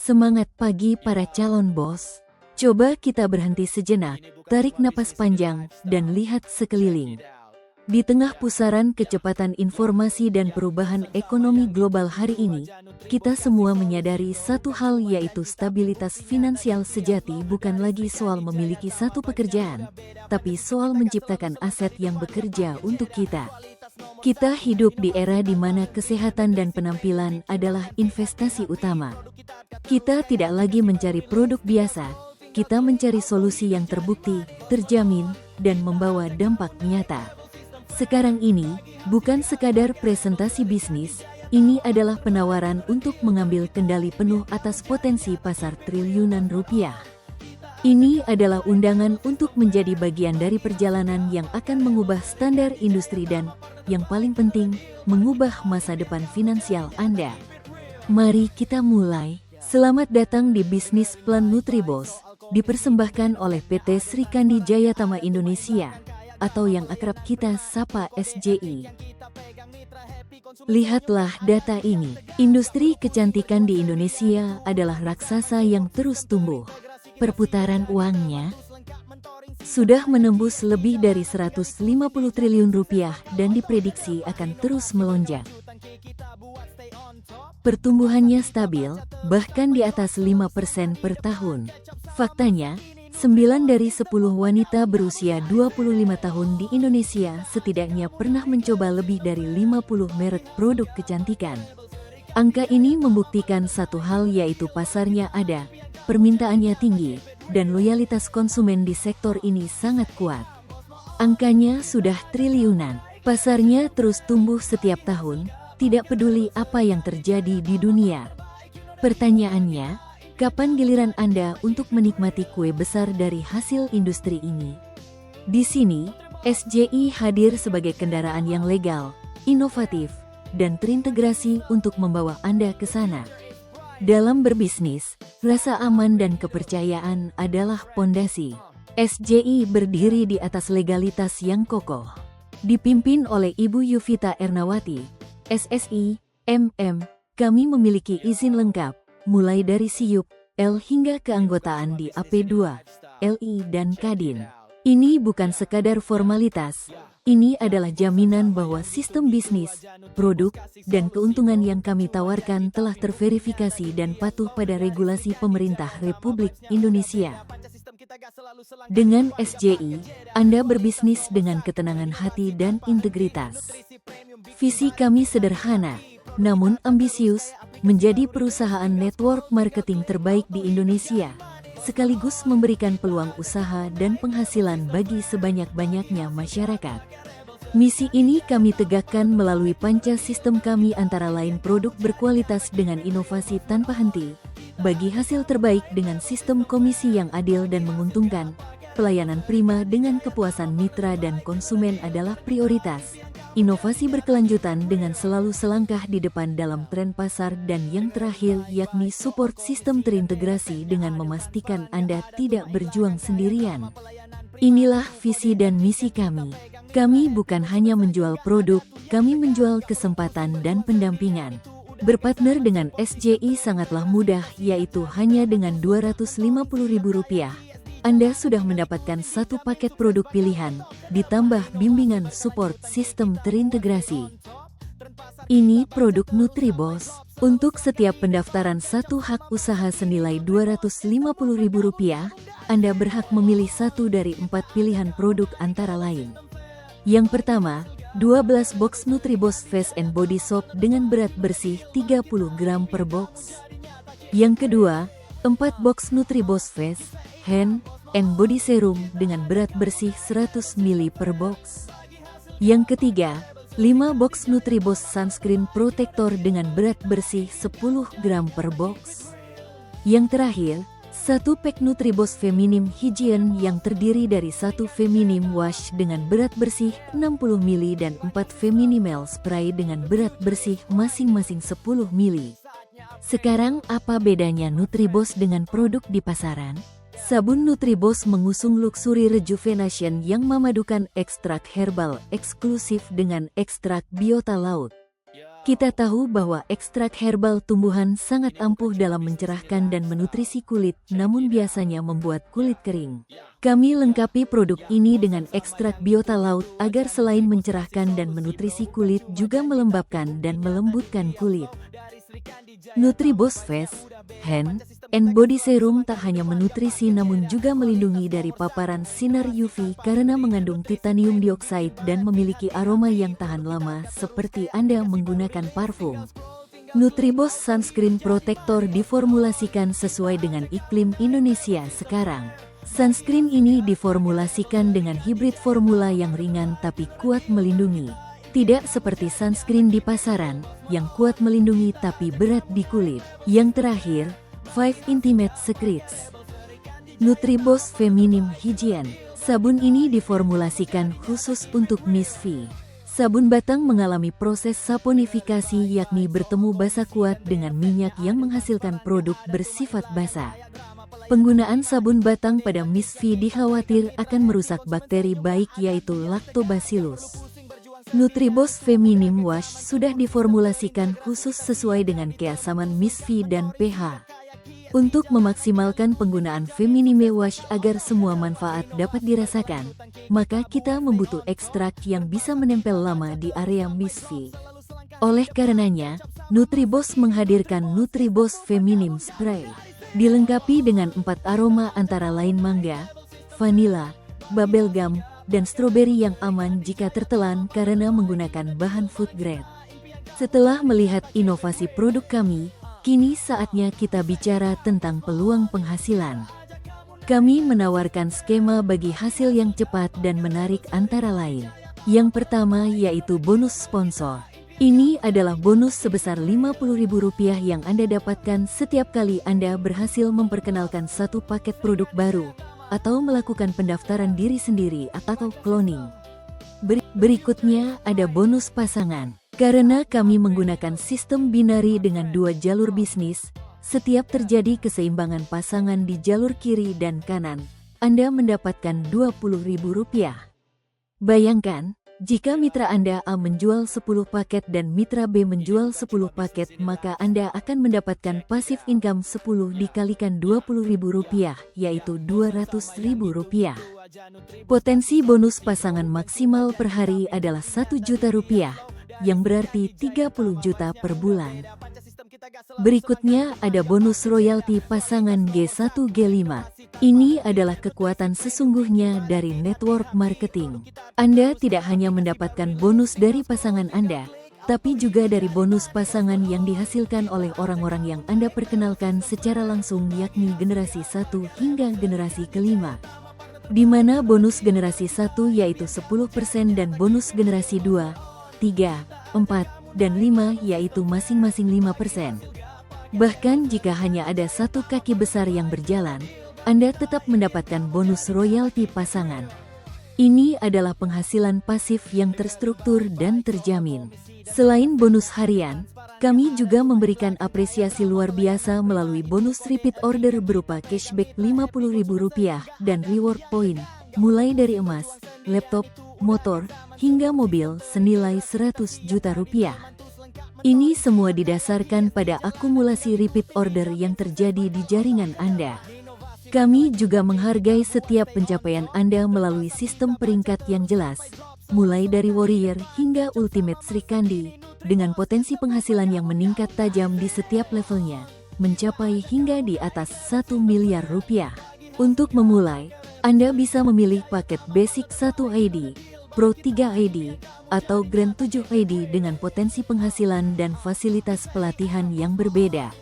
Semangat pagi para calon bos. Coba kita berhenti sejenak, tarik napas panjang, dan lihat sekeliling. Di tengah pusaran kecepatan informasi dan perubahan ekonomi global hari ini, kita semua menyadari satu hal, yaitu stabilitas finansial sejati bukan lagi soal memiliki satu pekerjaan, tapi soal menciptakan aset yang bekerja untuk kita. Kita hidup di era di mana kesehatan dan penampilan adalah investasi utama. Kita tidak lagi mencari produk biasa, kita mencari solusi yang terbukti, terjamin, dan membawa dampak nyata. Sekarang ini, bukan sekadar presentasi bisnis, ini adalah penawaran untuk mengambil kendali penuh atas potensi pasar triliunan rupiah. Ini adalah undangan untuk menjadi bagian dari perjalanan yang akan mengubah standar industri dan, yang paling penting, mengubah masa depan finansial Anda. Mari kita mulai. Selamat datang di Bisnis Plan Nutribos, dipersembahkan oleh PT Sri Kandi Jayatama Indonesia, atau yang akrab kita sapa SJI. Lihatlah data ini. Industri kecantikan di Indonesia adalah raksasa yang terus tumbuh. Perputaran uangnya sudah menembus lebih dari 150 triliun rupiah dan diprediksi akan terus melonjak. Pertumbuhannya stabil, bahkan di atas 5% per tahun. Faktanya, 9 dari 10 wanita berusia 25 tahun di Indonesia setidaknya pernah mencoba lebih dari 50 merek produk kecantikan. Angka ini membuktikan satu hal, yaitu pasarnya ada, permintaannya tinggi, dan loyalitas konsumen di sektor ini sangat kuat. Angkanya sudah triliunan. Pasarnya terus tumbuh setiap tahun, tidak peduli apa yang terjadi di dunia. Pertanyaannya, kapan giliran Anda untuk menikmati kue besar dari hasil industri ini? Di sini, SJI hadir sebagai kendaraan yang legal, inovatif, dan terintegrasi untuk membawa Anda ke sana. Dalam berbisnis, rasa aman dan kepercayaan adalah pondasi. SJI berdiri di atas legalitas yang kokoh. Dipimpin oleh Ibu Yuvita Ernawati, SSI, MM, kami memiliki izin lengkap, mulai dari SIUP, L hingga keanggotaan di AP2, LI dan Kadin. Ini bukan sekadar formalitas, ini adalah jaminan bahwa sistem bisnis, produk, dan keuntungan yang kami tawarkan telah terverifikasi dan patuh pada regulasi pemerintah Republik Indonesia. Dengan SJI, Anda berbisnis dengan ketenangan hati dan integritas. Visi kami sederhana, namun ambisius, menjadi perusahaan network marketing terbaik di Indonesia, sekaligus memberikan peluang usaha dan penghasilan bagi sebanyak-banyaknya masyarakat. Misi ini kami tegakkan melalui panca sistem kami, antara lain produk berkualitas dengan inovasi tanpa henti, bagi hasil terbaik dengan sistem komisi yang adil dan menguntungkan, pelayanan prima dengan kepuasan mitra dan konsumen adalah prioritas, inovasi berkelanjutan dengan selalu selangkah di depan dalam tren pasar, dan yang terakhir yakni support sistem terintegrasi dengan memastikan Anda tidak berjuang sendirian. Inilah visi dan misi kami. Kami bukan hanya menjual produk, kami menjual kesempatan dan pendampingan. Berpartner dengan SJI sangatlah mudah, yaitu hanya dengan Rp250.000. Anda sudah mendapatkan satu paket produk pilihan, ditambah bimbingan support sistem terintegrasi. Ini produk Nutribos. Untuk setiap pendaftaran satu hak usaha senilai Rp250.000, Anda berhak memilih satu dari 4 pilihan produk antara lain. Yang pertama, 12 box Nutribos Face and Body Soap dengan berat bersih 30 gram per box. Yang kedua, 4 box Nutribos Face, Hand, and Body Serum dengan berat bersih 100 ml per box. Yang ketiga, 5 box Nutribos Sunscreen Protector dengan berat bersih 10 gram per box. Yang terakhir, 1 pack Nutribos Feminim Hygiene yang terdiri dari 1 Feminim Wash dengan berat bersih 60 ml dan 4 Feminimal Spray dengan berat bersih masing-masing 10 ml. Sekarang apa bedanya Nutribos dengan produk di pasaran? Sabun Nutribos mengusung luxury rejuvenation yang memadukan ekstrak herbal eksklusif dengan ekstrak biota laut. Kita tahu bahwa ekstrak herbal tumbuhan sangat ampuh dalam mencerahkan dan menutrisi kulit, namun biasanya membuat kulit kering. Kami lengkapi produk ini dengan ekstrak biota laut agar selain mencerahkan dan menutrisi kulit juga melembabkan dan melembutkan kulit. Nutribos Face, Hand, and Body Serum tak hanya menutrisi namun juga melindungi dari paparan sinar UV karena mengandung titanium dioksida dan memiliki aroma yang tahan lama seperti Anda menggunakan parfum. Nutribos Sunscreen Protector diformulasikan sesuai dengan iklim Indonesia sekarang. Sunscreen ini diformulasikan dengan hibrid formula yang ringan tapi kuat melindungi. Tidak seperti sunscreen di pasaran, yang kuat melindungi tapi berat di kulit. Yang terakhir, 5 Intimate Secrets. Nutribos Feminim Hygiene. Sabun ini diformulasikan khusus untuk Miss V. Sabun batang mengalami proses saponifikasi yakni bertemu basa kuat dengan minyak yang menghasilkan produk bersifat basa. Penggunaan sabun batang pada Miss V dikhawatir akan merusak bakteri baik yaitu Lactobacillus. Nutribos Feminim Wash sudah diformulasikan khusus sesuai dengan keasaman Miss V dan pH. Untuk memaksimalkan penggunaan Feminime Wash agar semua manfaat dapat dirasakan, maka kita membutuh ekstrak yang bisa menempel lama di area Miss V. Oleh karenanya, Nutribos menghadirkan Nutribos Feminim Spray. Dilengkapi dengan 4 aroma antara lain mangga, vanila, bubblegum, dan stroberi yang aman jika tertelan karena menggunakan bahan food grade. Setelah melihat inovasi produk kami, kini saatnya kita bicara tentang peluang penghasilan. Kami menawarkan skema bagi hasil yang cepat dan menarik antara lain. Yang pertama yaitu bonus sponsor. Ini adalah bonus sebesar Rp50.000 yang Anda dapatkan setiap kali Anda berhasil memperkenalkan satu paket produk baru atau melakukan pendaftaran diri sendiri atau cloning. Berikutnya ada bonus pasangan. Karena kami menggunakan sistem binari dengan 2 jalur bisnis, setiap terjadi keseimbangan pasangan di jalur kiri dan kanan, Anda mendapatkan Rp20.000. Bayangkan, jika mitra Anda A menjual 10 paket dan mitra B menjual 10 paket, maka Anda akan mendapatkan passive income 10 dikalikan Rp20.000, yaitu Rp200.000. Potensi bonus pasangan maksimal per hari adalah Rp1 juta, yang berarti 30 juta per bulan. Berikutnya ada bonus royalti pasangan G1-G5. Ini adalah kekuatan sesungguhnya dari network marketing. Anda tidak hanya mendapatkan bonus dari pasangan Anda, tapi juga dari bonus pasangan yang dihasilkan oleh orang-orang yang Anda perkenalkan secara langsung yakni generasi 1 hingga generasi kelima. Di mana bonus generasi 1 yaitu 10% dan bonus generasi 2, 3, 4, dan 5 yaitu masing-masing 5%. Bahkan jika hanya ada satu kaki besar yang berjalan, Anda tetap mendapatkan bonus royalti pasangan. Ini adalah penghasilan pasif yang terstruktur dan terjamin. Selain bonus harian, kami juga memberikan apresiasi luar biasa melalui bonus repeat order berupa cashback Rp50.000 dan reward point, mulai dari emas, laptop, motor, hingga mobil senilai Rp100 juta. Ini semua didasarkan pada akumulasi repeat order yang terjadi di jaringan Anda. Kami juga menghargai setiap pencapaian Anda melalui sistem peringkat yang jelas, mulai dari Warrior hingga Ultimate Sri Kandi, dengan potensi penghasilan yang meningkat tajam di setiap levelnya, mencapai hingga di atas Rp1 miliar. Untuk memulai, Anda bisa memilih paket Basic 1 ID, Pro 3 ID, atau Grand 7 ID dengan potensi penghasilan dan fasilitas pelatihan yang berbeda.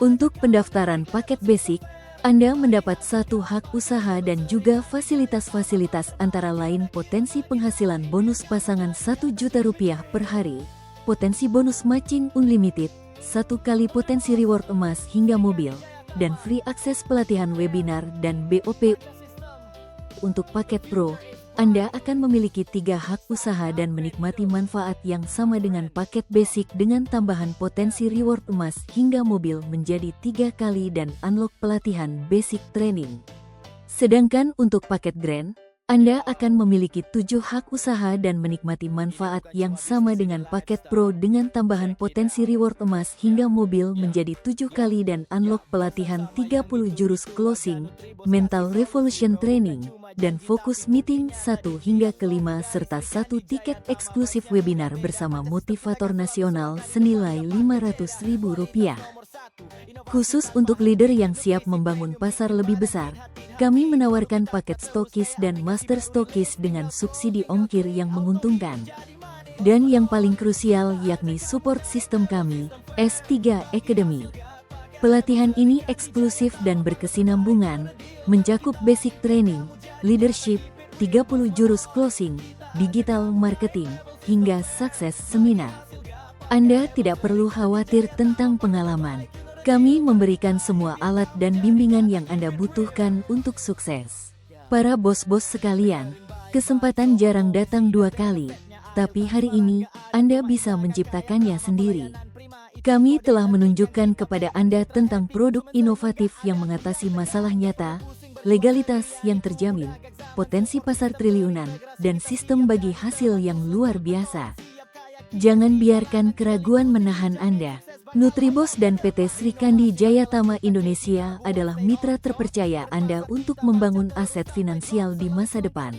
Untuk pendaftaran paket Basic, Anda mendapat 1 hak usaha dan juga fasilitas-fasilitas antara lain potensi penghasilan bonus pasangan Rp1 juta per hari, potensi bonus matching unlimited, 1 kali potensi reward emas hingga mobil, dan free akses pelatihan webinar dan BOP. Untuk paket Pro, Anda akan memiliki 3 hak usaha dan menikmati manfaat yang sama dengan paket basic dengan tambahan potensi reward emas hingga mobil menjadi 3 kali dan unlock pelatihan basic training. Sedangkan untuk paket Grand, Anda akan memiliki 7 hak usaha dan menikmati manfaat yang sama dengan paket Pro dengan tambahan potensi reward emas hingga mobil menjadi 7 kali dan unlock pelatihan 30 jurus closing, mental revolution training, dan fokus meeting 1 hingga ke-5 serta 1 tiket eksklusif webinar bersama motivator nasional senilai Rp500.000. Khusus untuk leader yang siap membangun pasar lebih besar, kami menawarkan paket stokis dan master stokis dengan subsidi ongkir yang menguntungkan. Dan yang paling krusial yakni support sistem kami, S3 Academy. Pelatihan ini eksklusif dan berkesinambungan, mencakup basic training, leadership, 30 jurus closing, digital marketing, hingga sukses seminar. Anda tidak perlu khawatir tentang pengalaman. Kami memberikan semua alat dan bimbingan yang Anda butuhkan untuk sukses. Para bos-bos sekalian, kesempatan jarang datang 2 kali, tapi hari ini Anda bisa menciptakannya sendiri. Kami telah menunjukkan kepada Anda tentang produk inovatif yang mengatasi masalah nyata, legalitas yang terjamin, potensi pasar triliunan, dan sistem bagi hasil yang luar biasa. Jangan biarkan keraguan menahan Anda. Nutribos dan PT Sri Kandi Jayatama Indonesia adalah mitra terpercaya Anda untuk membangun aset finansial di masa depan.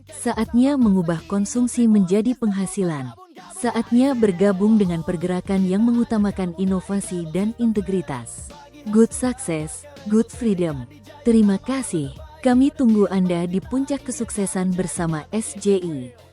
Saatnya mengubah konsumsi menjadi penghasilan. Saatnya bergabung dengan pergerakan yang mengutamakan inovasi dan integritas. Good success, good freedom. Terima kasih. Kami tunggu Anda di puncak kesuksesan bersama SJI.